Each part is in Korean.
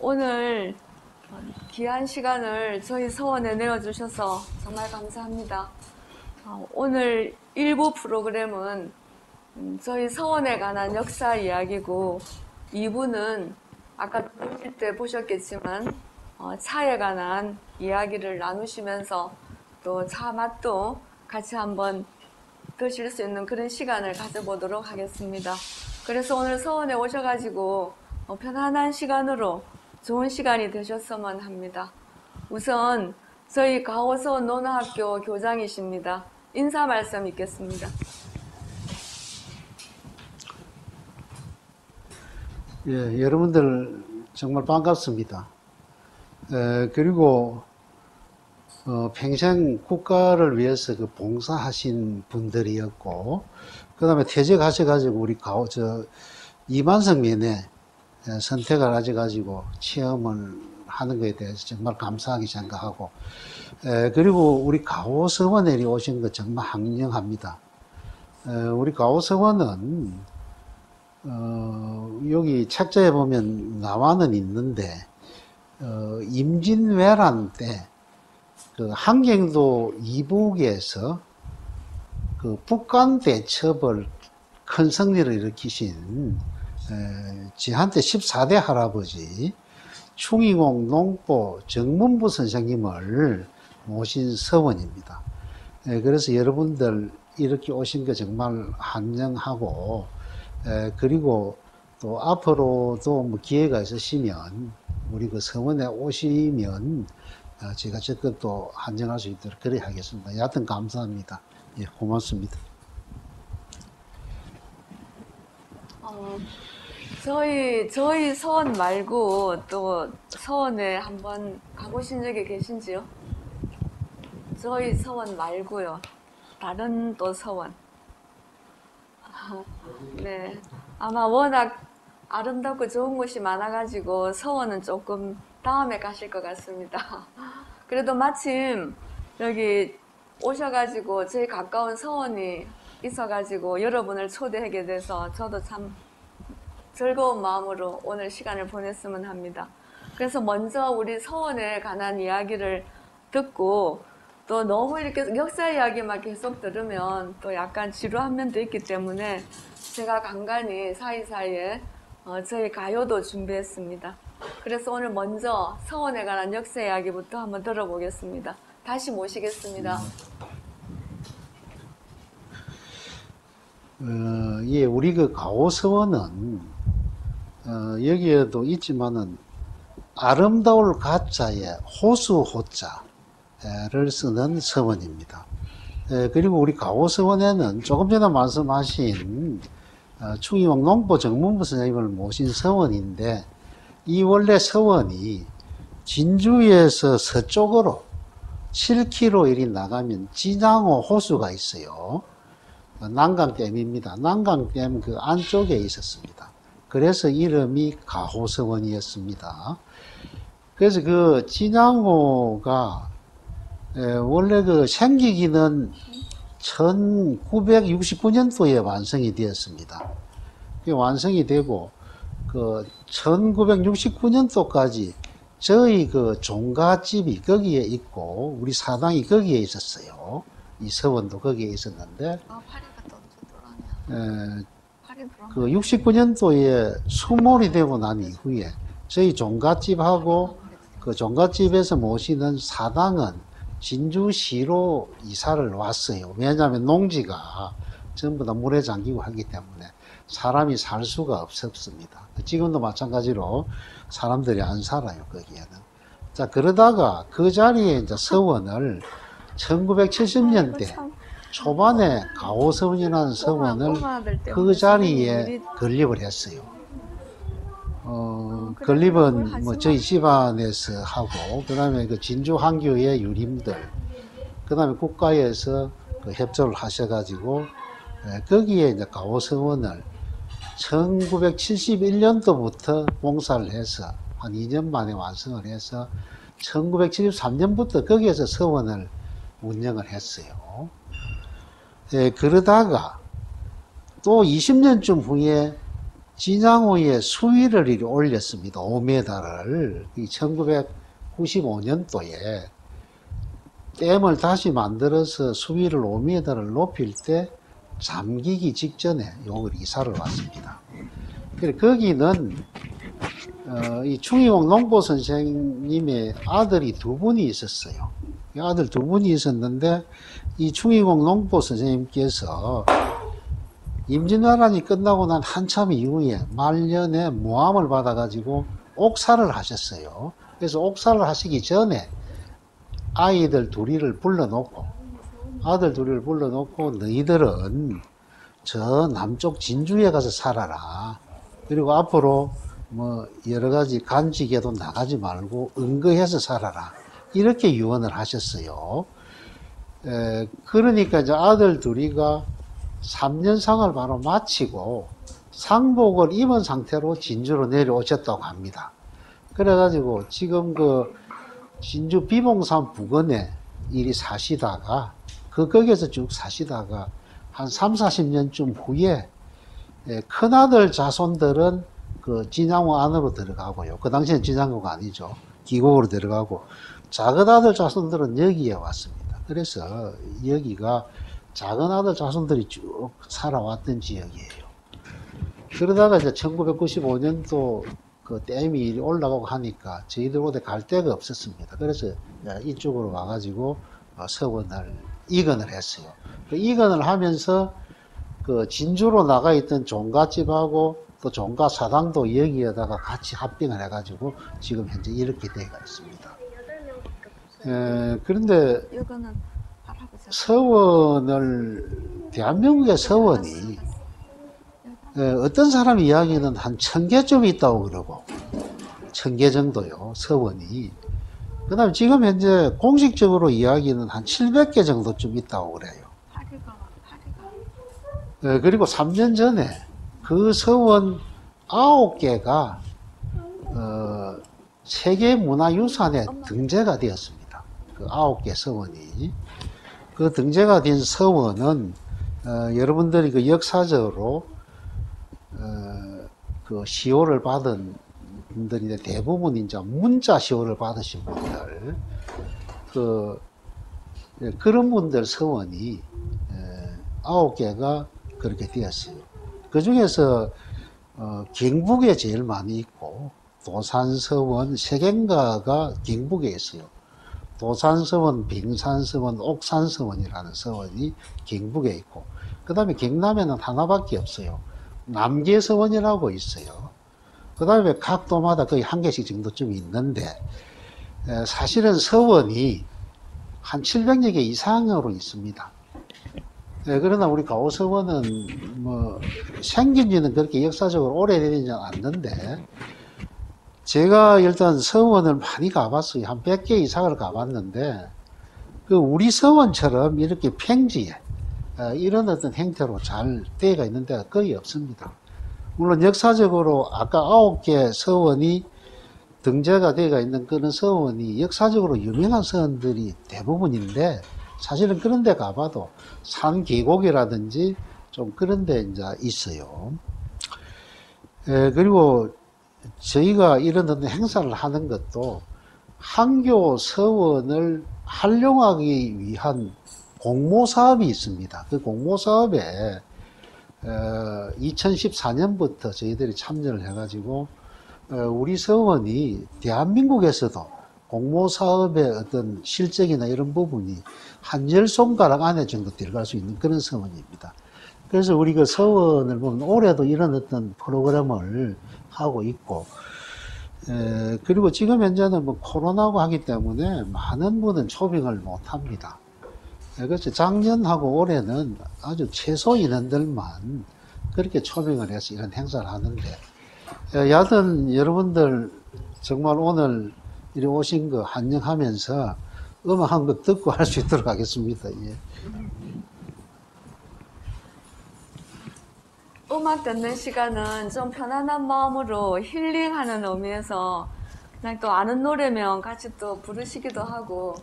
오늘 귀한 시간을 저희 서원에 내어주셔서 정말 감사합니다. 오늘 일부 프로그램은 저희 서원에 관한 역사 이야기고 2부는 아까 보실 때 보셨겠지만 차에 관한 이야기를 나누시면서 또 차 맛도 같이 한번 드실 수 있는 그런 시간을 가져보도록 하겠습니다. 그래서 오늘 서원에 오셔가지고 편안한 시간으로 좋은 시간이 되셨으면 합니다. 우선 저희 가호서원 논어학교 교장이십니다. 인사 말씀 있겠습니다. 예, 여러분들 정말 반갑습니다. 그리고 평생 국가를 위해서 그 봉사하신 분들이었고, 그 다음에 퇴직하셔가지고 우리 이만석 면회 선택을 하셔가지고 체험을 하는 것에 대해서 정말 감사하게 생각하고, 그리고 우리 가호서원에 오신 거 정말 환영합니다. 우리 가호서원은 여기 책자에 보면 나와는 있는데, 임진왜란 때 그 한경도 이북에서 그 북한 대첩을 큰 승리를 일으키신 지한테 14대 할아버지 충의공 농보 정문부 선생님을 모신 서원입니다. 그래서 여러분들 이렇게 오신 거 정말 환영하고, 그리고 또 앞으로도 뭐 기회가 있으시면 우리 그 서원에 오시면 제가 적극 또 환영할 수 있도록 그래 하겠습니다. 여하튼 감사합니다. 예, 고맙습니다. 저희 서원 말고 또 서원에 한번 가보신 적이 계신지요? 저희 서원 말고요. 다른 또 서원. 네. 아마 워낙 아름답고 좋은 곳이 많아가지고 서원은 조금 다음에 가실 것 같습니다. 그래도 마침 여기 오셔가지고 저희 가까운 서원이 있어가지고 여러분을 초대하게 돼서 저도 참 즐거운 마음으로 오늘 시간을 보냈으면 합니다. 그래서 먼저 우리 서원에 관한 이야기를 듣고 또 너무 이렇게 역사 이야기만 계속 들으면 또 약간 지루한 면도 있기 때문에 제가 간간히 사이사이에 저희 가요도 준비했습니다. 그래서 오늘 먼저 서원에 관한 역사 이야기부터 한번 들어보겠습니다. 다시 모시겠습니다. 예, 우리 그 가호서원은 여기에도 있지만은 아름다울 가자에 호수 호자를 쓰는 서원입니다. 그리고 우리 가호서원에는 조금 전에 말씀하신 충의공 농보 정문부 선생님을 모신 서원인데, 이 원래 서원이 진주에서 서쪽으로 7km 이리 나가면 진양호 호수가 있어요. 난강댐입니다. 난강댐 그 안쪽에 있었습니다. 그래서 이름이 가호서원이었습니다. 그래서 그 진양호가 원래 그 생기기는 1969년도에 완성이 되었습니다. 완성이 되고 그 1969년도까지 저희 그 종가집이 거기에 있고 우리 사당이 거기에 있었어요. 이 서원도 거기에 있었는데, 그 69년도에 수몰이 되고 난 이후에 저희 종갓집하고 그 종갓집에서 모시는 사당은 진주시로 이사를 왔어요. 왜냐하면 농지가 전부 다 물에 잠기고 하기 때문에 사람이 살 수가 없었습니다. 지금도 마찬가지로 사람들이 안 살아요, 거기에는. 자, 그러다가 그 자리에 이제 서원을 1970년대 초반에 가호서원이라는 서원을 그 자리에 건립을 했어요. 건립은 뭐 저희 집안에서 하고, 그 다음에 그 진주 한교의 유림들, 그 다음에 국가에서 그 협조를 하셔가지고, 거기에 이제 가호서원을 1971년도부터 봉사를 해서 한 2년 만에 완성을 해서 1973년부터 거기에서 서원을 운영을 했어요. 그러다가 또 20년쯤 후에 진양호의 수위를 이리 올렸습니다. 5m를. 이 1995년도에 댐을 다시 만들어서 수위를 5m를 높일 때 잠기기 직전에 요걸 이사를 왔습니다. 그래 거기는 이 충의공 농보 선생님의 아들이 두 분이 있었어요. 아들 두 분이 있었는데 이 충의공 농보 선생님께서 임진왜란이 끝나고 난 한참 이후에 말년에 모함을 받아가지고 옥사를 하셨어요. 그래서 옥사를 하시기 전에 아들 둘이를 불러놓고 너희들은 저 남쪽 진주에 가서 살아라. 그리고 앞으로 뭐 여러 가지 간직에도 나가지 말고 은거해서 살아라. 이렇게 유언을 하셨어요. 그러니까 이제 아들 둘이가 3년상을 바로 마치고 상복을 입은 상태로 진주로 내려오셨다고 합니다. 그래가지고 지금 그 진주 비봉산 부근에 이리 사시다가 거기에서 쭉 사시다가 한 3, 40년쯤 후에 큰아들 자손들은 그 진양호 안으로 들어가고요. 그 당시엔 진양호가 아니죠. 기곡으로 들어가고 작은아들 자손들은 여기에 왔습니다. 그래서 여기가 작은아들 자손들이 쭉 살아왔던 지역이에요. 그러다가 이제 1995년도 그 댐이 올라가고 하니까 저희들 어디 갈 데가 없었습니다. 그래서 이쪽으로 와가지고 서원을 이건을 했어요. 그 이건을 하면서 그 진주로 나가 있던 종갓집하고 또 종가 사당도 여기에다가 같이 합병을 해가지고 지금 현재 이렇게 되어 있습니다. 그런데 이거는 할아버지. 서원을 대한민국의 서원이 어떤 사람 이야기는 한 1000개쯤 있다고 그러고 1000개 정도요 서원이. 그 다음에 지금 현재 공식적으로 이야기는 한 700개 정도쯤 있다고 그래요. 그리고 3년 전에 그 서원 9개가 세계문화유산에 등재가 되었습니다. 그 9개 서원이. 그 등재가 된 서원은 여러분들이 그 역사적으로 그 시호를 받은 분들인데 대부분 이제 문자 시호를 받으신 분들 그런 분들 서원이 9개가 그렇게 되었어요. 그 중에서 경북에 제일 많이 있고 도산서원, 세갱가가 경북에 있어요. 도산서원, 빙산서원, 옥산서원이라는 서원이 경북에 있고 그 다음에 경남에는 하나밖에 없어요. 남계서원이라고 있어요. 그 다음에 각 도마다 거의 한 개씩 정도쯤 있는데 사실은 서원이 한 700여 개 이상으로 있습니다. 그러나 우리 가오서원은 뭐 생긴 지는 그렇게 역사적으로 오래되지 않는데 제가 일단 서원을 많이 가봤어요. 한 100개 이상을 가봤는데 그 우리 서원처럼 이렇게 평지에 이런 어떤 형태로 잘 되어가 있는 데가 거의 없습니다. 물론 역사적으로 아까 9개 서원이 등재가 되어가 있는 그런 서원이 역사적으로 유명한 서원들이 대부분인데 사실은 그런 데 가봐도 산 계곡이라든지 좀 그런 데 이제 있어요. 그리고 저희가 이런 어떤 행사를 하는 것도 항교 서원을 활용하기 위한 공모사업이 있습니다. 그 공모사업에 2014년부터 저희들이 참여를 해가지고 우리 서원이 대한민국에서도 공모사업의 어떤 실적이나 이런 부분이 한 10손가락 안에 정도 들어갈 수 있는 그런 서원입니다. 그래서 우리 그 서원을 보면 올해도 이런 어떤 프로그램을 하고 있고 그리고 지금 현재는 뭐 코로나고 하기 때문에 많은 분은 초빙을 못 합니다. 그래서 작년하고 올해는 아주 최소 인원들만 그렇게 초빙을 해서 이런 행사를 하는데 여하튼 여러분들 정말 오늘 이리 오신 거 환영하면서 음악 한 곡 듣고 할 수 있도록 하겠습니다. 예. 음악 듣는 시간은 좀 편안한 마음으로 힐링하는 의미에서 그냥 또 아는 노래면 같이 또 부르시기도 하고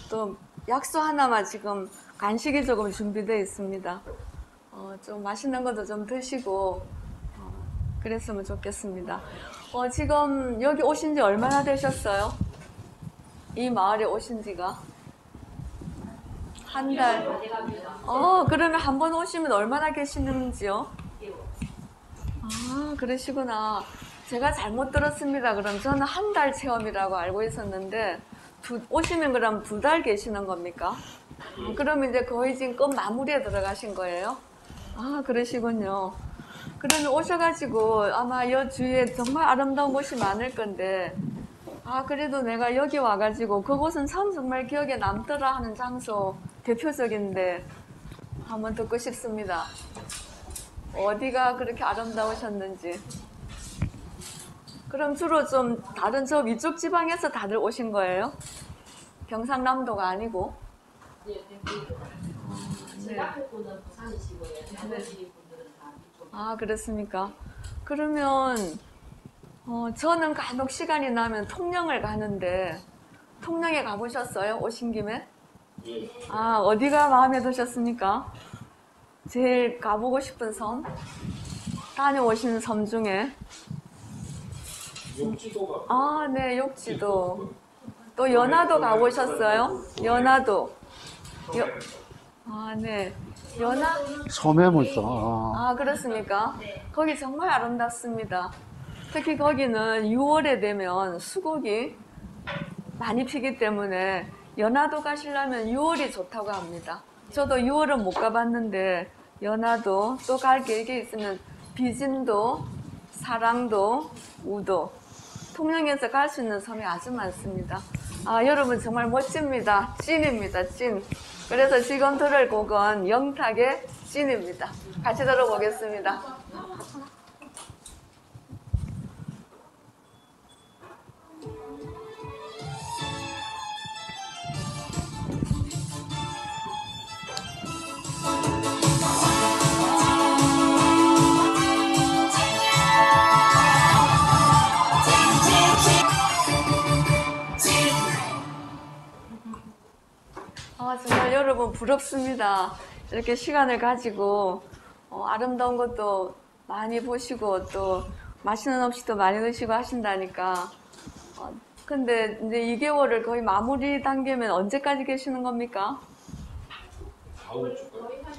또 약수 하나만 지금 간식이 조금 준비되어 있습니다. 좀 맛있는 것도 좀 드시고 그랬으면 좋겠습니다. 지금 여기 오신 지 얼마나 되셨어요? 이 마을에 오신 지가? 한 달. 그러면 한 번 오시면 얼마나 계시는지요? 아, 그러시구나. 제가 잘못 들었습니다. 그럼 저는 한 달 체험이라고 알고 있었는데, 오시면 그럼 2달 계시는 겁니까? 그러면 이제 거의 지금 끝 마무리에 들어가신 거예요? 아, 그러시군요. 그러면 오셔가지고 아마 이 주위에 정말 아름다운 곳이 많을 건데, 그래도 내가 여기 와가지고 그곳은 참 정말 기억에 남더라 하는 장소 대표적인데 한번 듣고 싶습니다. 어디가 그렇게 아름다우셨는지. 그럼 주로 좀 다른 저 위쪽 지방에서 다들 오신 거예요? 경상남도가 아니고? 제 앞에 분은 부산이시고요. 나머지 분들은 다 이쪽. 그렇습니까? 그러면 저는 간혹 시간이 나면 통영을 가는데 통영에 가보셨어요? 오신 김에? 어디가 마음에 드셨습니까? 제일 가보고 싶은 섬? 다녀오신 섬 중에? 욕지도가. 네, 욕지도. 또 연화도 가보셨어요? 연화도. 네. 연화? 소매물도. 그렇습니까? 거기 정말 아름답습니다. 특히 거기는 6월에 되면 수국이 많이 피기 때문에 연화도 가시려면 6월이 좋다고 합니다. 저도 6월은 못 가봤는데 연화도 또 갈 계획이 있으면 비진도, 사랑도, 우도, 통영에서 갈 수 있는 섬이 아주 많습니다. 여러분 정말 멋집니다. 찐입니다. 찐. 그래서 지금 들을 곡은 영탁의 찐입니다. 같이 들어보겠습니다. 정말 여러분 부럽습니다. 이렇게 시간을 가지고 아름다운 것도 많이 보시고 또 맛있는 음식도 많이 드시고 하신다니까. 근데 이제 2개월을 거의 마무리 단계면 언제까지 계시는 겁니까?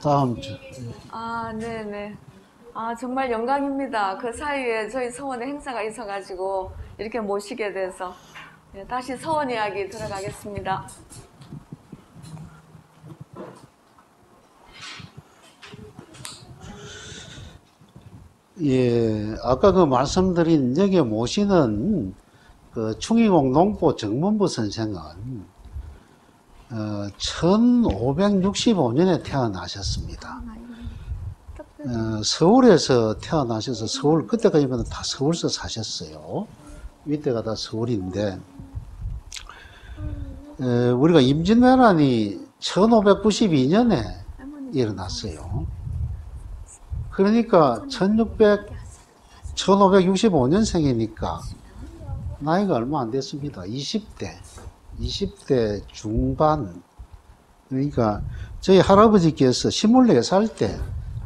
다음 주. 네네. 정말 영광입니다. 그 사이에 저희 서원에 행사가 있어가지고 이렇게 모시게 돼서. 다시 서원 이야기 들어가겠습니다. 예, 아까 그 말씀드린 여기 모시는 그 충의공 농포 정문부 선생은 1565년에 태어나셨습니다. 서울에서 태어나셔서 서울, 그때까지만 다 서울서 사셨어요. 이때가 다 서울인데, 우리가 임진왜란이 1592년에 일어났어요. 그러니까 1565년생이니까 나이가 얼마 안 됐습니다. 20대 중반. 그러니까 저희 할아버지께서 24살 때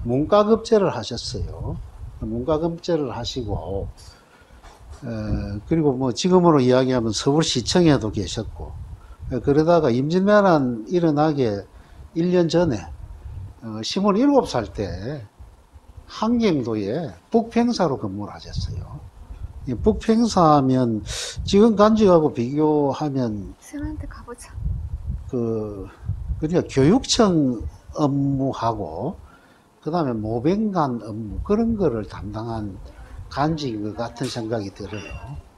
문과급제를 하셨어요. 문과급제를 하시고, 그리고 뭐 지금으로 이야기하면 서울시청에도 계셨고, 그러다가 임진왜란 일어나게 1년 전에 27살 때 한경도에 북평사로 근무를 하셨어요. 북평사하면 지금 간직하고 비교하면 쌤한테 가보자. 그러니까 교육청 업무하고 그다음에 모병관 업무 그런 거를 담당한 간직인 것 같은 생각이 들어요.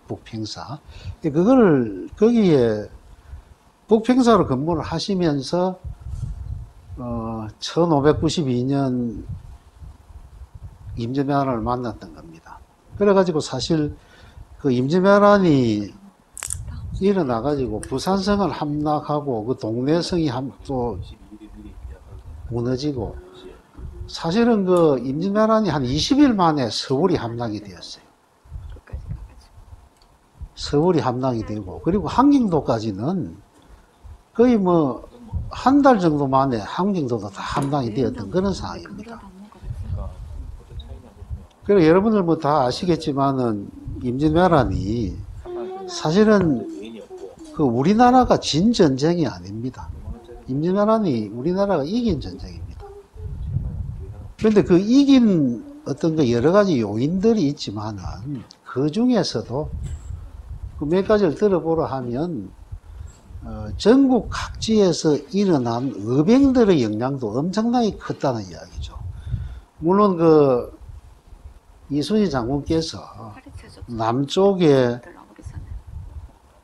북평사. 그거를 거기에 북평사로 근무를 하시면서 1592년 임진왜란을 만났던 겁니다. 그래가지고 사실 그 임진왜란이 일어나가지고 부산성을 함락하고 그 동래성이 또 무너지고 사실은 그 임진왜란이 한 20일 만에 서울이 함락이 되었어요. 서울이 함락이 되고 그리고 한경도까지는 거의 뭐 한 달 정도 만에 한경도도 다 함락이 되었던 그런 상황입니다. 그리고 여러분들 뭐 다 아시겠지만은 임진왜란이 사실은 그 우리나라가 진 전쟁이 아닙니다. 임진왜란이 우리나라가 이긴 전쟁입니다. 그런데 그 이긴 어떤 그 여러 가지 요인들이 있지만은 그 중에서도 그 몇 가지를 들어보라 하면 전국 각지에서 일어난 의병들의 영향도 엄청나게 컸다는 이야기죠. 물론 그 이순신 장군께서 남쪽에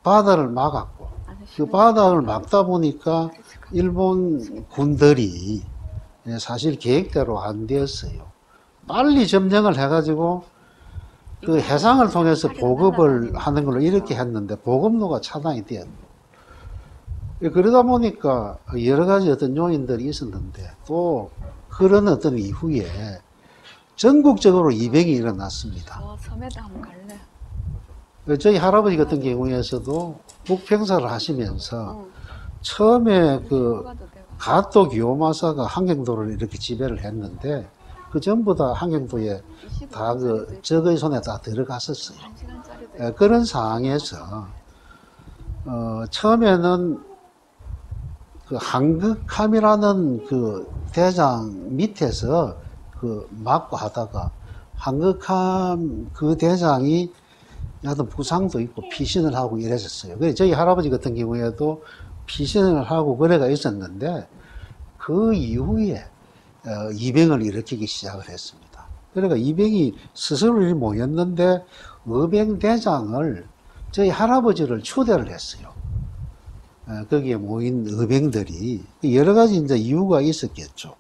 바다를 막았고 그 바다를 막다 보니까 일본 군들이 사실 계획대로 안 되었어요. 빨리 점령을 해가지고 그 해상을 통해서 보급을 하는 걸로 이렇게 했는데 보급로가 차단이 되었고 그러다 보니까 여러 가지 어떤 요인들이 있었는데 또 그런 어떤 이후에 전국적으로 이병이 일어났습니다. 섬에다 한번 갈래. 저희 할아버지 같은 경우에서도 북평사를 하시면서 처음에 그 가토 기요마사가 한경도를 이렇게 지배를 했는데 그 전부 다 한경도에 다 그 적의 손에 다 들어갔었어요. 그런 상황에서 처음에는 그 한극함이라는 그 대장 밑에서 그 막고 하다가 한극함 그 대장이 약간 부상도 있고 피신을 하고 이랬었어요. 그래서 저희 할아버지 같은 경우에도 피신을 하고 그래가 있었는데 그 이후에 이병을 일으키기 시작을 했습니다. 그러니까 이병이 스스로 모였는데 의병대장을 저희 할아버지를 초대를 했어요. 거기에 모인 의병들이 여러 가지 이제 이유가 있었겠죠.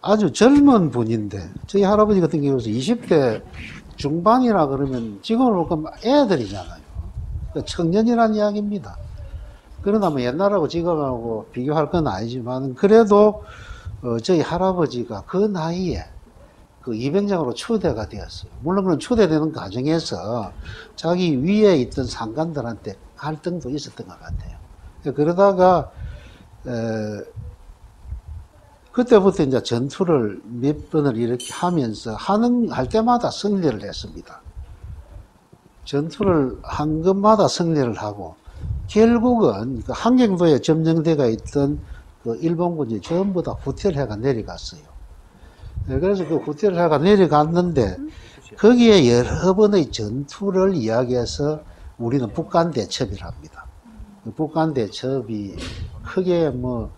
아주 젊은 분인데 저희 할아버지 같은 경우에는 20대 중반이라 그러면 지금으로 보면 애들이잖아요. 그러니까 청년이라는 이야기입니다. 그러나 뭐 옛날하고 지금하고 비교할 건 아니지만 그래도 저희 할아버지가 그 나이에 그 입영장으로 초대가 되었어요. 물론 그런 초대되는 과정에서 자기 위에 있던 상관들한테 갈등도 있었던 것 같아요. 그러다가 그때부터 이제 전투를 몇 번을 이렇게 하면서 할 때마다 승리를 했습니다. 전투를 한 것마다 승리를 하고 결국은 그 한경도에 점령대가 있던 그 일본군이 전부 다 후퇴해가 내려갔어요. 그래서 그 후퇴해가 내려갔는데 거기에 여러 번의 전투를 이야기해서 우리는 북간대첩이라 합니다. 북간대첩이 크게 뭐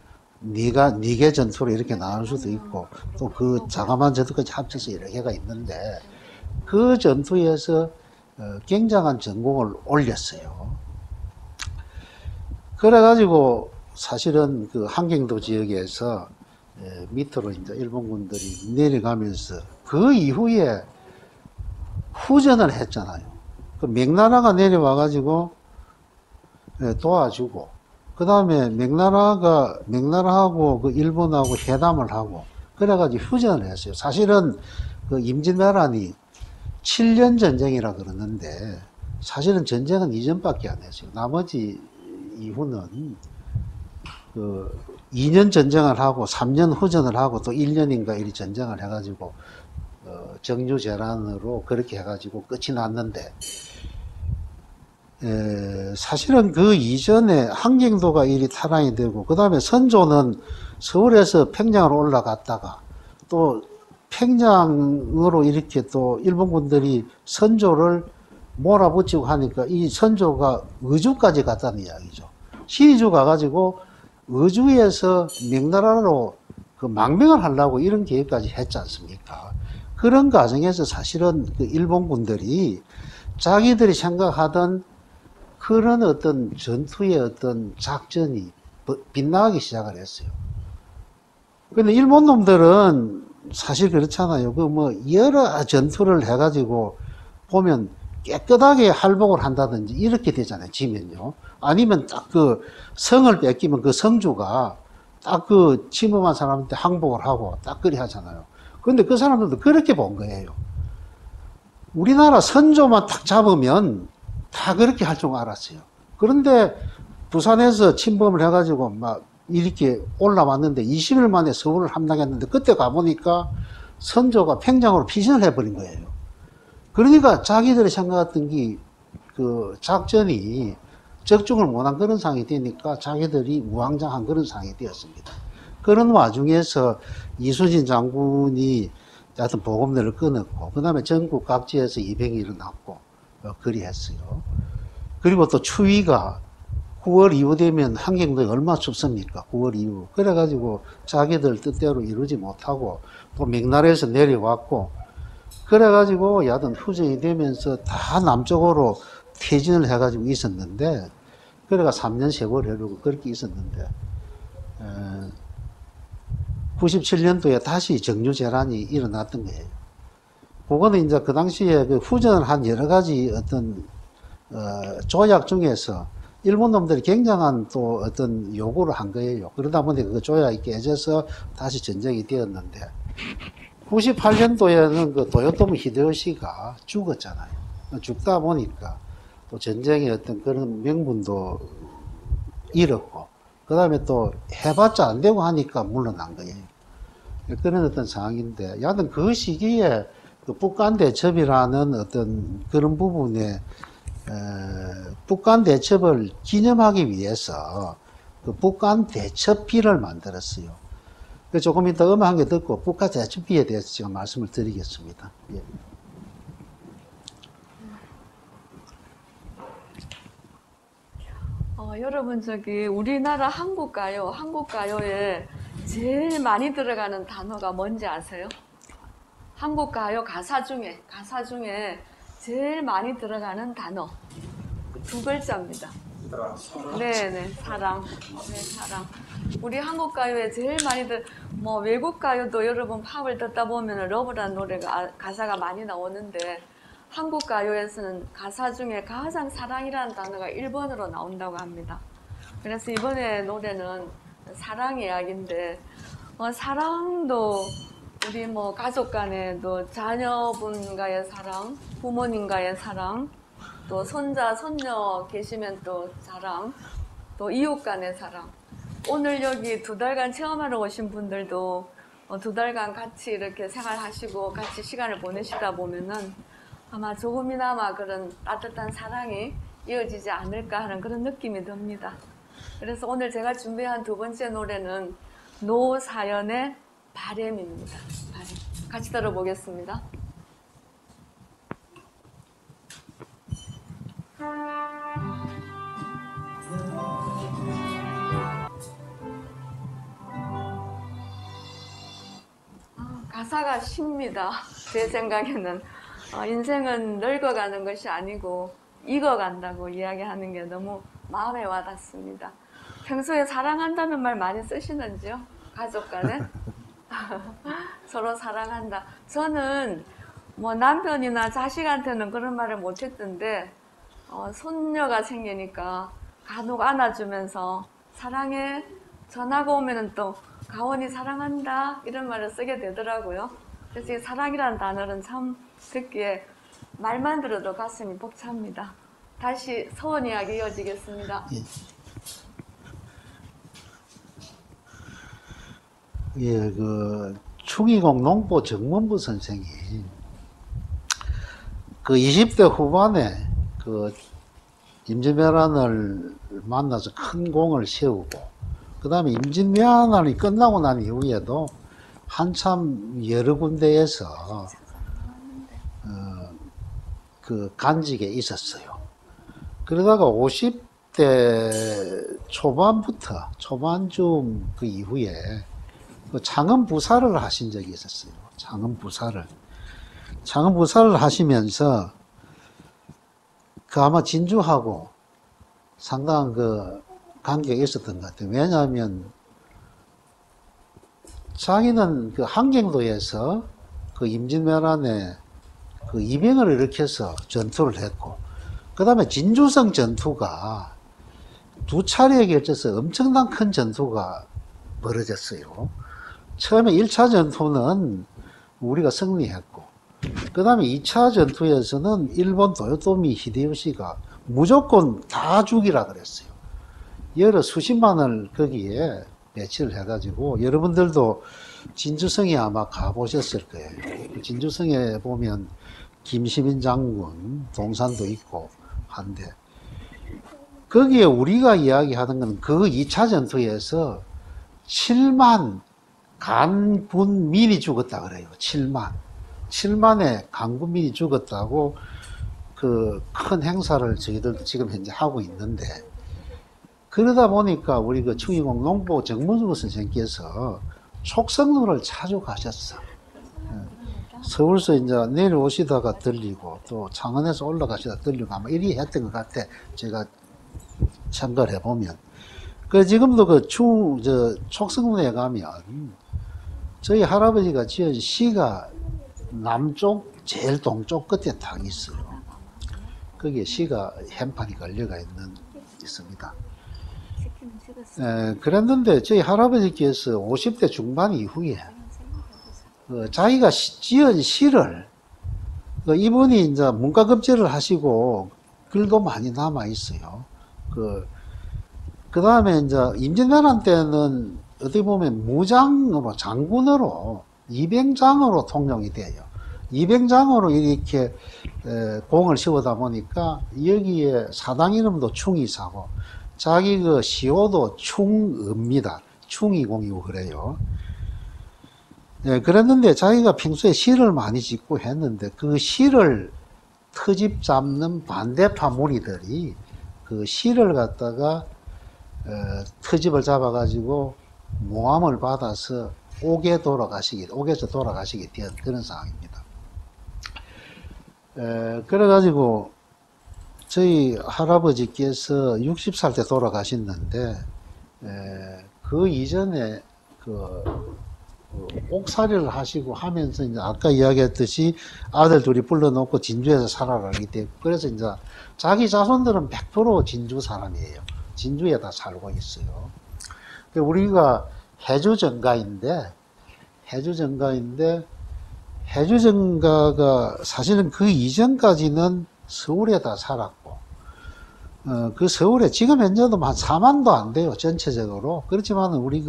니개 전투로 이렇게 나눌 수도 있고 또 그 자그마한 전투까지 합쳐서 여러 개가 있는데 그 전투에서 굉장한 전공을 올렸어요. 그래가지고 사실은 그 한경도 지역에서 밑으로 이제 일본군들이 내려가면서 그 이후에 후전을 했잖아요. 그 명나라가 내려와가지고 도와주고 그 다음에 명나라하고 그 일본하고 회담을 하고 그래가지고 휴전을 했어요. 사실은 그 임진왜란이 7년 전쟁이라 그러는데 사실은 전쟁은 이전밖에 안 했어요. 나머지 이후는 그 2년 전쟁을 하고 3년 후전을 하고 또 1년인가 이 전쟁을 해가지고 정유재란으로 그렇게 해가지고 끝이 났는데 사실은 그 이전에 한경도가 일이 탈환이 되고 그 다음에 선조는 서울에서 평양으로 올라갔다가 또 평양으로 이렇게 또 일본군들이 선조를 몰아붙이고 하니까 이 선조가 의주까지 갔다는 이야기죠. 시주 가가지고 의주에서 명나라로 그 망명을 하려고 이런 계획까지 했지 않습니까? 그런 과정에서 사실은 그 일본군들이 자기들이 생각하던 그런 어떤 전투의 어떤 작전이 빗나가기 시작을 했어요. 근데 일본 놈들은 사실 그렇잖아요. 그 뭐 여러 전투를 해가지고 보면 깨끗하게 할복을 한다든지 이렇게 되잖아요. 지면요. 아니면 딱 그 성을 뺏기면 그 성주가 딱 그 침범한 사람한테 항복을 하고 딱 그리 하잖아요. 근데 그 사람들도 그렇게 본 거예요. 우리나라 선조만 딱 잡으면 다 그렇게 할 줄 알았어요. 그런데 부산에서 침범을 해가지고 막 이렇게 올라왔는데 20일 만에 서울을 함락했는데 그때 가보니까 선조가 평양으로 피신을 해버린 거예요. 그러니까 자기들이 생각했던 게 그 작전이 적중을 못한 그런 상황이 되니까 자기들이 무황장한 그런 상황이 되었습니다. 그런 와중에서 이순신 장군이 하여튼 보급로를 끊었고, 그 다음에 전국 각지에서 이병이 일어났고, 그리했어요. 그리고 또 추위가 9월 이후 되면 한경도에 얼마나 춥습니까? 9월 이후. 그래가지고 자기들 뜻대로 이루지 못하고 또 명나라에서 내려왔고, 그래가지고 여하튼 후전이 되면서 다 남쪽으로 퇴진을 해가지고 있었는데, 그래가 3년 세월이라고 그렇게 있었는데, 97년도에 다시 정유재란이 일어났던 거예요. 그거는 이제 그 당시에 그 후전을 한 여러 가지 어떤, 조약 중에서 일본 놈들이 굉장한 또 어떤 요구를 한 거예요. 그러다 보니 그 조약이 깨져서 다시 전쟁이 되었는데, 98년도에는 그 도요토미 히데요시가 죽었잖아요. 죽다 보니까 또 전쟁의 어떤 그런 명분도 잃었고, 그 다음에 또 해봤자 안 되고 하니까 물러난 거예요. 그런 어떤 상황인데, 여하튼 그 시기에 그 북한 대첩이라는 어떤 그런 부분에, 북한 대첩을 기념하기 위해서 그 북한 대첩비를 만들었어요. 조금 이따 음악 한 개 듣고 북한 대첩비에 대해서 제가 말씀을 드리겠습니다. 예. 여러분 저기 우리나라 한국가요에 제일 많이 들어가는 단어가 뭔지 아세요? 한국가요 가사 중에 제일 많이 들어가는 단어 두 글자입니다. 네네, 사랑. 네, 사랑. 우리 한국가요에 제일 많이 뭐 외국가요도 여러분 팝을 듣다 보면 러브라는 노래가 가사가 많이 나오는데, 한국가요에서는 가사 중에 가장 사랑이라는 단어가 1번으로 나온다고 합니다. 그래서 이번에 노래는 사랑 이야기인데, 사랑도 우리 뭐 가족 간에도 자녀분과의 사랑, 부모님과의 사랑, 또 손자, 손녀 계시면 또 사랑, 또 이웃 간의 사랑. 오늘 여기 2달간 체험하러 오신 분들도 2달간 같이 이렇게 생활하시고 같이 시간을 보내시다 보면은 아마 조금이나마 그런 따뜻한 사랑이 이어지지 않을까 하는 그런 느낌이 듭니다. 그래서 오늘 제가 준비한 2번째 노래는 노사연의 바램입니다. 바램. 같이 들어보겠습니다. 가사가 쉽니다. 제 생각에는 인생은 늙어가는 것이 아니고 익어간다고 이야기하는 게 너무 마음에 와닿습니다. 평소에 사랑한다는 말 많이 쓰시는지요? 가족 간에? 서로 사랑한다. 저는 뭐 남편이나 자식한테는 그런 말을 못했던데 손녀가 생기니까 간혹 안아주면서 사랑해, 전화가 오면은 또 가원이 사랑한다 이런 말을 쓰게 되더라고요. 그래서 이 사랑이라는 단어는 참 듣기에 말만 들어도 가슴이 벅찹니다. 다시 서원 이야기 이어지겠습니다. 예, 그 추기공 농보 정문부 선생이 그 20대 후반에 그 임진왜란을 만나서 큰 공을 세우고, 그 다음에 임진왜란이 끝나고 난 이후에도 한참 여러 군데에서 그 간직에 있었어요. 그러다가 50대 초반쯤 그 이후에 그 창헌부사를 하신 적이 있었어요. 창헌부사를 하시면서 그 아마 진주하고 상당한 그 관계가 있었던 것 같아요. 왜냐하면 자기는 그 한경도에서 그 임진왜란에 그 이병을 일으켜서 전투를 했고, 그 다음에 진주성 전투가 2차례에 걸쳐서 엄청난 큰 전투가 벌어졌어요. 처음에 1차 전투는 우리가 승리했고, 그 다음에 2차 전투에서는 일본 도요토미 히데요시가 무조건 다 죽이라 그랬어요. 여러 수십만을 거기에 배치를 해가지고, 여러분들도 진주성에 아마 가보셨을 거예요. 진주성에 보면 김시민 장군 동산도 있고 한데, 거기에 우리가 이야기하는 건 그 2차 전투에서 7만 간군민이 죽었다 그래요. 7만의 간군민이 죽었다고 그 큰 행사를 저희들도 지금 현재 하고 있는데, 그러다 보니까 우리 그 충의공 농보 정문수 선생님께서 촉성로를 자주 가셨어. 서울서 이제 내려오시다가 들리고 또 창원에서 올라가시다 들리고 아마 이리 했던 것 같아. 제가 참가를 해보면. 그 지금도 그 촉성로에 가면 저희 할아버지가 지은 시가 남쪽 제일 동쪽 끝에 딱 있어요. 거기에 시가 현판이 걸려가 있습니다. 그랬는데 저희 할아버지께서 50대 중반 이후에 자기가 지은 시를 이분이 이제 문과급제를 하시고 글도 많이 남아 있어요. 그 다음에 이제 임진왜란 때는 어떻게 보면 무장으로 장군으로 이병장으로 통용이 돼요. 이병장으로 이렇게 공을 씌우다 보니까 여기에 사당 이름도 충의사고 자기 그 시호도 충의입니다. 충의공이고 그래요. 그랬는데 자기가 평소에 시를 많이 짓고 했는데 그 시를 트집 잡는 반대파 무리들이 그 시를 갖다가 트집을 잡아가지고 모함을 받아서 옥에서 돌아가시게 된 그런 상황입니다. 그래가지고 저희 할아버지께서 60살 때 돌아가셨는데 그 이전에 옥살이를 하시고 하면서 이제 아까 이야기했듯이 아들 둘이 불러놓고 진주에서 살아라 하기 때문에 그래서 이제 자기 자손들은 100% 진주 사람이에요. 진주에 다 살고 있어요. 우리가 해주정가인데 해주정가가 사실은 그 이전까지는 서울에 다 살았고 그 서울에 지금 현재도 한 4만도 안 돼요. 전체적으로. 그렇지만 우리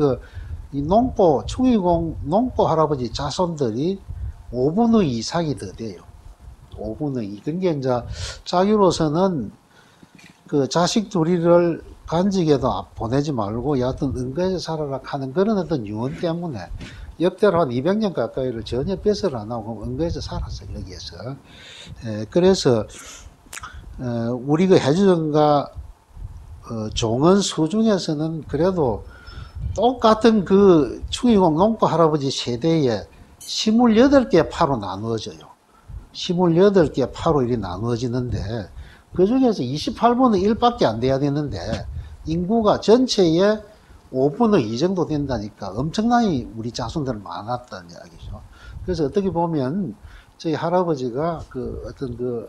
이 충의공 농고 할아버지 자손들이 5분의 2 이상이 더 돼요. 5분의 2. 그러니까 이제 자기로서는 그 자식 둘이를 간직에도 보내지 말고 여하튼 은거에서 살아라 하는 그런 어떤 유언 때문에 역대로 한 200년 가까이를 전혀 뺏을 안 하고 은거에서 살았어요. 여기에서. 그래서 우리 그 해주정가 종언 수중에서는 그래도 똑같은 그 충의공 농고 할아버지 세대에 28개 파로 나누어져요. 28개 파로 이렇게 나누어지는데 그 중에서 28분의 1밖에 안 돼야 되는데 인구가 전체의 5분의 2 정도 된다니까 엄청나게 우리 자손들은 많았다는 이야기죠. 그래서 어떻게 보면 저희 할아버지가 어떤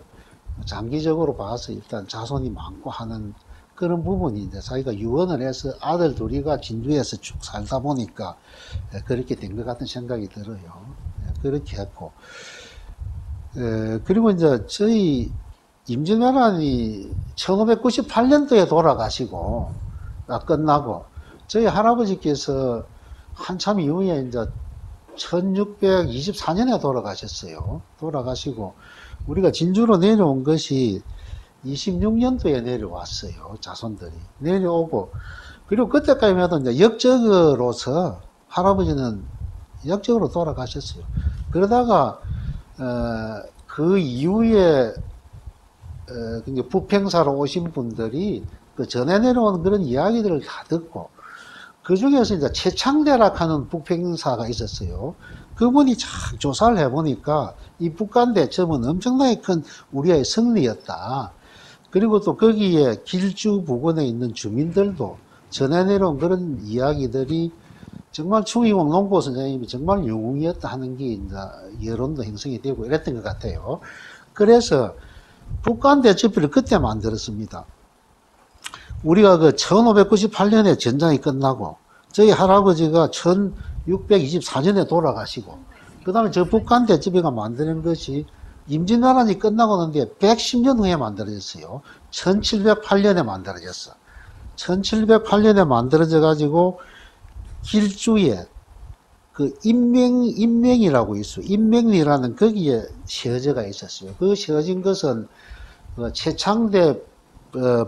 장기적으로 봐서 일단 자손이 많고 하는 그런 부분이 이제 자기가 유언을 해서 아들 둘이가 진주에서 쭉 살다 보니까 그렇게 된 것 같은 생각이 들어요. 그렇게 했고. 그리고 이제 저희 임진왜란이 1598년도에 돌아가시고, 끝나고, 저희 할아버지께서 한참 이후에 이제 1624년에 돌아가셨어요. 돌아가시고, 우리가 진주로 내려온 것이 26년도에 내려왔어요. 자손들이. 내려오고, 그리고 그때까지만 해도 이제 역적으로서 할아버지는 역적으로 돌아가셨어요. 그러다가, 그 이후에, 부평사로 오신 분들이 그 전에 내려온 그런 이야기들을 다 듣고, 그 중에서 이제 최창대라 하는 북평사가 있었어요. 그분이 참 조사를 해보니까 이 북한대첩은 엄청나게 큰 우리의 승리였다. 그리고 또 거기에 길주 부근에 있는 주민들도 전해 내려온 그런 이야기들이 정말 충의공 농보 선생님이 정말 영웅이었다 하는 게 이제 여론도 형성이 되고 이랬던 것 같아요. 그래서 북한대첩비를 그때 만들었습니다. 우리가 1598년에 전장이 끝나고 저희 할아버지가 1624년에 돌아가시고 그 다음에 저 북한대첩비가 만드는 것이 임진왜란이 끝나고 는데 110년 후에 만들어졌어요. 1708년에 만들어졌어. 1708년에 만들어져 가지고 길주에 그 인명이라고 있어요. 인명리라는 거기에 세어져가 있었어요. 그 세어진 것은 최창대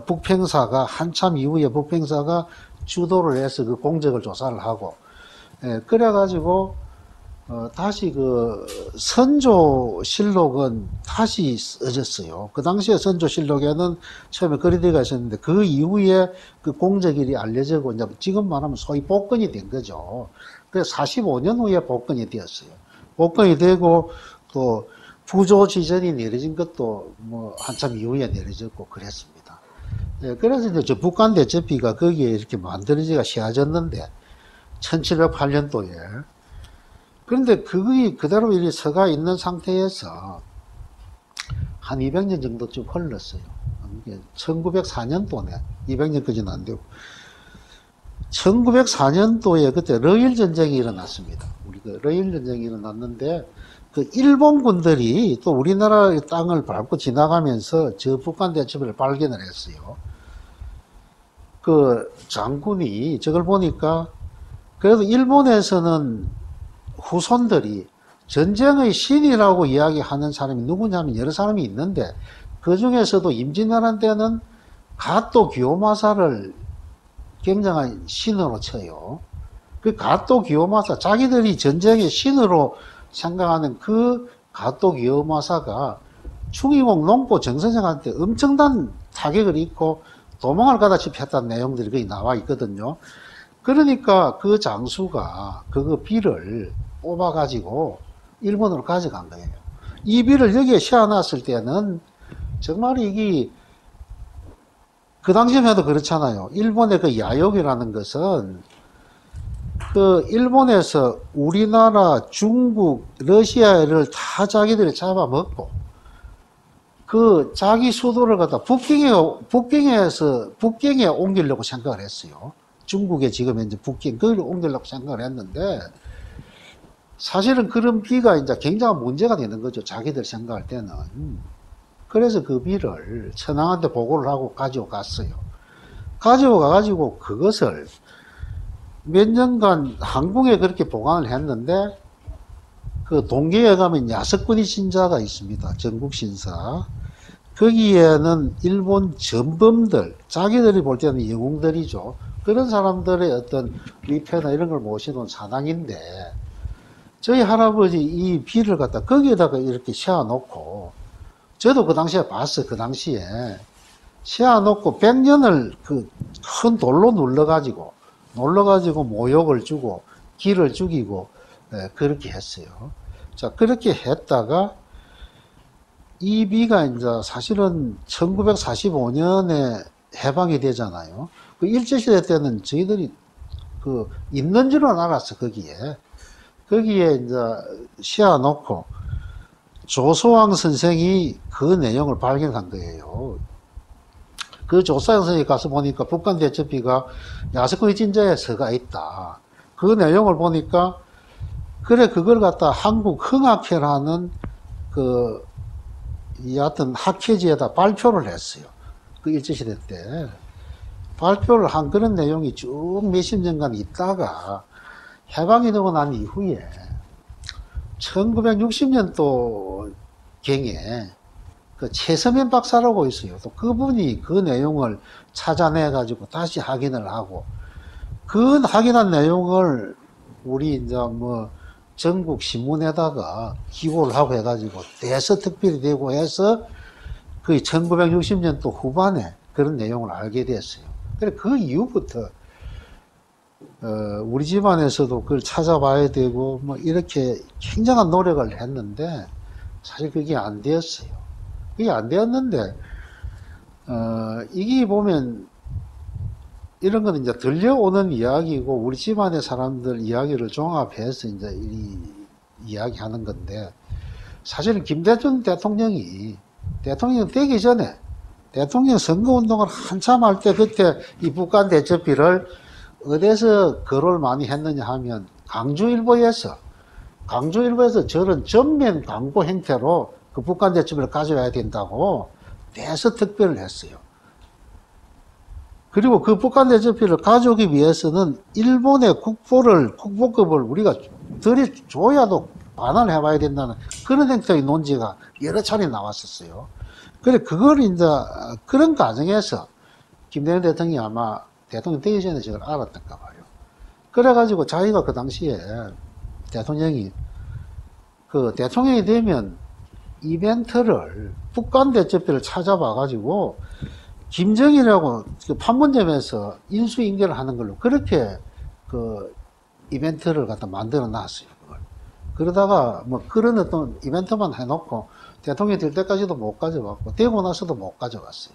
북평사가 한참 이후에 북평사가 주도를 해서 그 공적을 조사를 하고, 그래가지고 다시 그 선조실록은 다시 써졌어요. 그 당시에 선조실록에는 처음에 그리 들어가 있었는데 그 이후에 그 공적일이 알려지고 이제 지금 말하면 소위 복권이 된 거죠. 그래서 45년 후에 복권이 되었어요. 복권이 되고 또 부조지전이 내려진 것도 뭐 한참 이후에 내려졌고 그랬습니다. 그래서 이제 저 북한대첩비가 거기에 이렇게 만들어지가 쉬워졌는데 1708년도에 그런데 그게 그대로 이렇게 서가 있는 상태에서 한 200년 정도쯤 흘렀어요. 1904년도네. 200년까지는 안 되고. 1904년도에 그때 러일 전쟁이 일어났습니다. 우리 그 러일 전쟁이 일어났는데 그 일본 군들이 또 우리나라의 땅을 밟고 지나가면서 저 북한 대첩을 발견을 했어요. 그 장군이 저걸 보니까 그래도 일본에서는 후손들이 전쟁의 신이라고 이야기하는 사람이 누구냐면 여러 사람이 있는데 그 중에서도 임진왜란 때는 가토 기요마사를 굉장한 신으로 쳐요. 그 가토 기요마사, 자기들이 전쟁의 신으로 생각하는 그 가토 기요마사가 충이공 농포 정선생한테 엄청난 타격을 입고 도망을 가다시피 했다는 내용들이 거기 나와 있거든요. 그러니까 그 장수가 그거 비를 뽑아가지고 일본으로 가져간 거예요. 이 비를 여기에 씌워놨을 때는 정말 이게 그 당시만 해도 그렇잖아요. 일본의 그 야욕이라는 것은 그 일본에서 우리나라, 중국, 러시아를 다 자기들이 잡아먹고 그 자기 수도를 갖다 북경에 옮기려고 생각을 했어요. 중국에 지금 현재 북경, 거기를 옮기려고 생각을 했는데 사실은 그런 비가 이제 굉장한 문제가 되는 거죠. 자기들 생각할 때는. 그래서 그 비를 천황한테 보고를 하고 가지고 갔어요. 가지고 가가지고 그것을 몇 년간 항공에 그렇게 보관을 했는데 그 동계에 가면 야스쿠니 신사가 있습니다. 전국신사. 거기에는 일본 전범들, 자기들이 볼 때는 영웅들이죠. 그런 사람들의 어떤 위패나 이런 걸 모시는 사당인데 저희 할아버지 이 비를 갖다 거기에다가 이렇게 씌워놓고 저도 그 당시에 봤어요. 그 당시에 씌워놓고 100년을 그 큰 돌로 눌러가지고 모욕을 주고 기를 죽이고 그렇게 했어요. 자, 그렇게 했다가 이 비가 이제 사실은 1945년에 해방이 되잖아요. 그 일제시대 때는 저희들이 그 있는 줄은 알았어, 거기에 이제 씌워놓고 조소왕 선생이 그 내용을 발견한 거예요. 그 조소왕 선생이 가서 보니까 북한 대첩비가 야스쿠니 진자에 서가 있다. 그 내용을 보니까 그래 그걸 갖다 한국 흥학회라는 그 여하튼 학회지에다 발표를 했어요. 그 일제시대 때 발표를 한 그런 내용이 쭉 몇십 년간 있다가 해방이 되고 난 이후에 1960년도 경에 그 최서면 박사라고 있어요. 또 그분이 그 내용을 찾아내 가지고 다시 확인을 하고 그 확인한 내용을 우리 이제 뭐 전국 신문에다가 기고를 하고 해가지고 대서특필이 되고 해서 그 1960년도 후반에 그런 내용을 알게 됐어요. 그래 그 이후부터 우리 집안에서도 그걸 찾아봐야 되고 뭐 이렇게 굉장한 노력을 했는데 사실 그게 안 되었어요. 그게 안 되었는데 이게 보면 이런 거는 이제 들려오는 이야기고 우리 집안의 사람들 이야기를 종합해서 이제 이야기하는 건데 사실은 김대중 대통령이 되기 전에 대통령 선거운동을 한참 할 때 그때 이 북한 대첩비를 어디서 거론을 많이 했느냐 하면 강주일보에서 저런 전면 광고 형태로 그 북한 대첩비를 가져와야 된다고 대서특별을 했어요. 그리고 그 북한 대첩비를 가져오기 위해서는 일본의 국보급을 우리가 들여줘야도 반환을 해봐야 된다는 그런 행태의 논지가 여러 차례 나왔었어요. 그래, 그걸 이제 그런 과정에서 김대중 대통령이 아마 대통령 되기 전에 저걸 알았던가 봐요. 그래가지고 자기가 그 당시에 대통령이 그 대통령이 되면 이벤트를 북한 대첩비를 찾아봐가지고 김정일하고 그 판문점에서 인수인계를 하는 걸로 그렇게 그 이벤트를 갖다 만들어 놨어요. 그걸. 그러다가 뭐 그런 어떤 이벤트만 해놓고 대통령이 될 때까지도 못 가져갔고 되고 나서도 못 가져갔어요.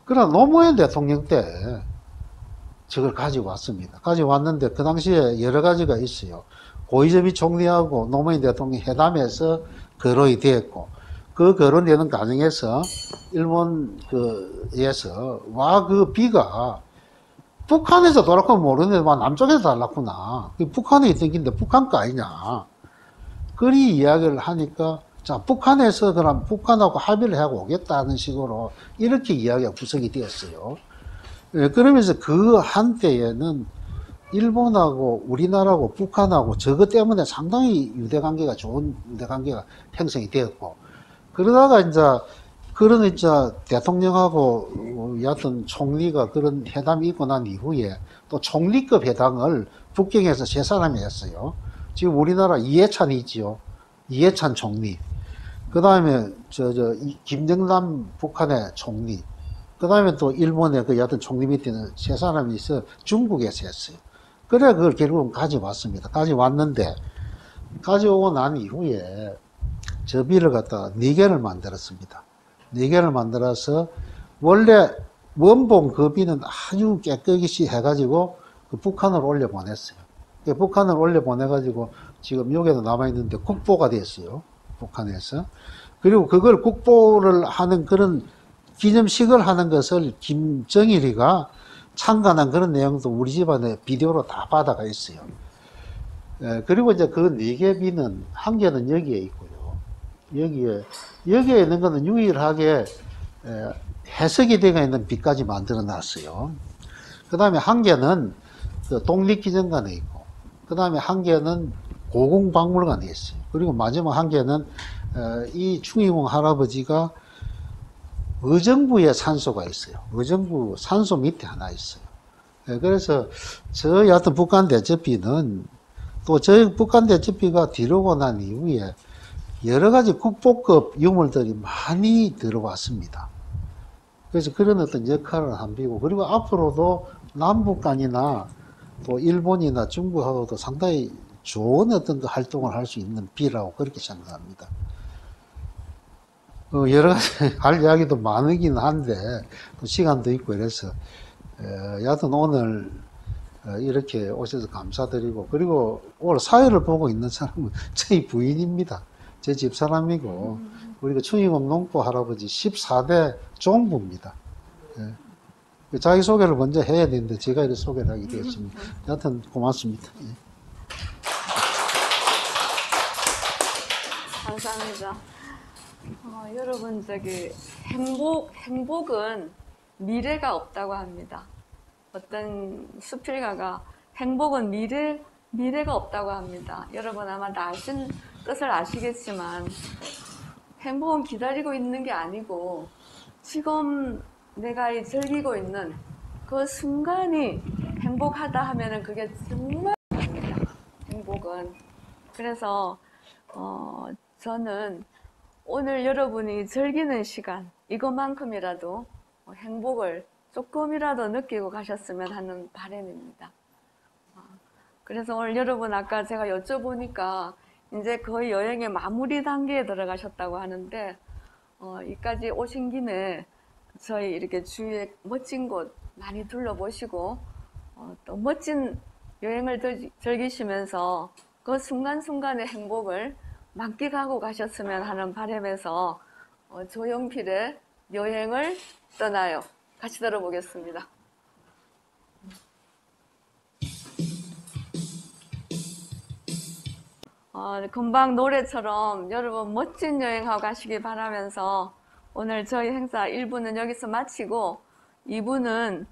그러나 노무현 대통령 때 저걸 가지고 왔습니다. 가지고 왔는데 그 당시에 여러 가지가 있어요. 고이즈미 총리하고 노무현 대통령 회담에서 거론이 되었고 그 거론되는 과정에서 일본 그에서 와 그 비가 북한에서 돌았고 모르는데 와 남쪽에서 달랐구나. 북한에 있던 긴데 북한 거 아니냐. 그리 이야기를 하니까 자 북한에서 그럼 북한하고 합의를 하고 오겠다는 식으로 이렇게 이야기가 구성이 되었어요. 예, 그러면서 그 한때에는 일본하고 우리나라하고 북한하고 저것 때문에 상당히 유대관계가 좋은 유대관계가 형성이 되었고 그러다가 이제 그런 이제 대통령하고 여하튼 총리가 그런 회담이 있고 난 이후에 또 총리급 회담을 북경에서 세 사람이 했어요. 지금 우리나라 이해찬이 있지요. 이해찬 총리. 그 다음에 김정남 북한의 총리. 그 다음에 또 일본의 그 여하튼 총리 밑에는 세 사람이 있어 중국에서 했어요. 그래 그걸 결국은 가져왔습니다. 가져왔는데 가져오고 난 이후에 저 비를 갖다가 4개를 만들었습니다. 4개를 만들어서 원래 원본 그 비는 아주 깨끗이 해가지고 그 북한으로 올려보냈어요. 북한을 올려보내가지고 지금 여기도 남아있는데 국보가 됐어요. 북한에서. 그리고 그걸 국보를 하는 그런 기념식을 하는 것을 김정일이가 참관한 그런 내용도 우리 집안에 비디오로 다 받아가 있어요. 그리고 이제 그 4개 비는 한 개는 여기에 있고요. 여기에 있는 거는 유일하게 해석이 되어 있는 비까지 만들어 놨어요. 그 다음에 한 개는 그 독립기념관에 있고, 그 다음에 한 개는 고궁박물관에 있어요. 그리고 마지막 한 개는 이 충의공 할아버지가 의정부에 산소가 있어요. 의정부 산소 밑에 하나 있어요. 그래서 저 여하튼 북한 대첩비는 또 저 북한 대첩비가 뒤로고 난 이후에 여러 가지 국보급 유물들이 많이 들어왔습니다. 그래서 그런 어떤 역할을 한 비고 그리고 앞으로도 남북 간이나 또 일본이나 중국하고도 상당히 좋은 어떤 그 활동을 할 수 있는 비라고 그렇게 생각합니다. 여러 가지 할 이야기도 많으긴 한데 또 시간도 있고 이래서 여하튼 오늘 이렇게 오셔서 감사드리고 그리고 오늘 사회를 보고 있는 사람은 저희 부인입니다. 제 집사람이고 우리가 충의공 농부 할아버지 14대 종부입니다. 예. 자기소개를 먼저 해야 되는데 제가 이렇게 소개를 하게 되었습니다. 여하튼 고맙습니다. 예. 감사합니다. 여러분 행복은 미래가 없다고 합니다. 어떤 수필가가 행복은 미래가 없다고 합니다. 여러분 아마 다 뜻을 아시겠지만 행복은 기다리고 있는 게 아니고 지금 내가 즐기고 있는 그 순간이 행복하다 하면은 그게 정말 합니다. 행복은. 그래서 저는 오늘 여러분이 즐기는 시간 이것만큼이라도 행복을 조금이라도 느끼고 가셨으면 하는 바람입니다. 그래서 오늘 여러분 아까 제가 여쭤보니까 이제 거의 여행의 마무리 단계에 들어가셨다고 하는데 이까지 오신 김에 저희 이렇게 주위에 멋진 곳 많이 둘러보시고 또 멋진 여행을 즐기시면서 그 순간순간의 행복을 만끽하고 가셨으면 하는 바람에서 조용필의 여행을 떠나요. 같이 들어보겠습니다. 금방 노래처럼 여러분 멋진 여행하고 가시기 바라면서 오늘 저희 행사 1부는 여기서 마치고 2부는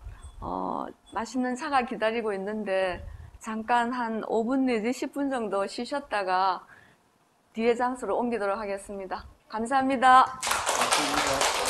맛있는 차가 기다리고 있는데 잠깐 한 5분 내지 10분 정도 쉬셨다가 뒤에 장소로 옮기도록 하겠습니다. 감사합니다. 고맙습니다.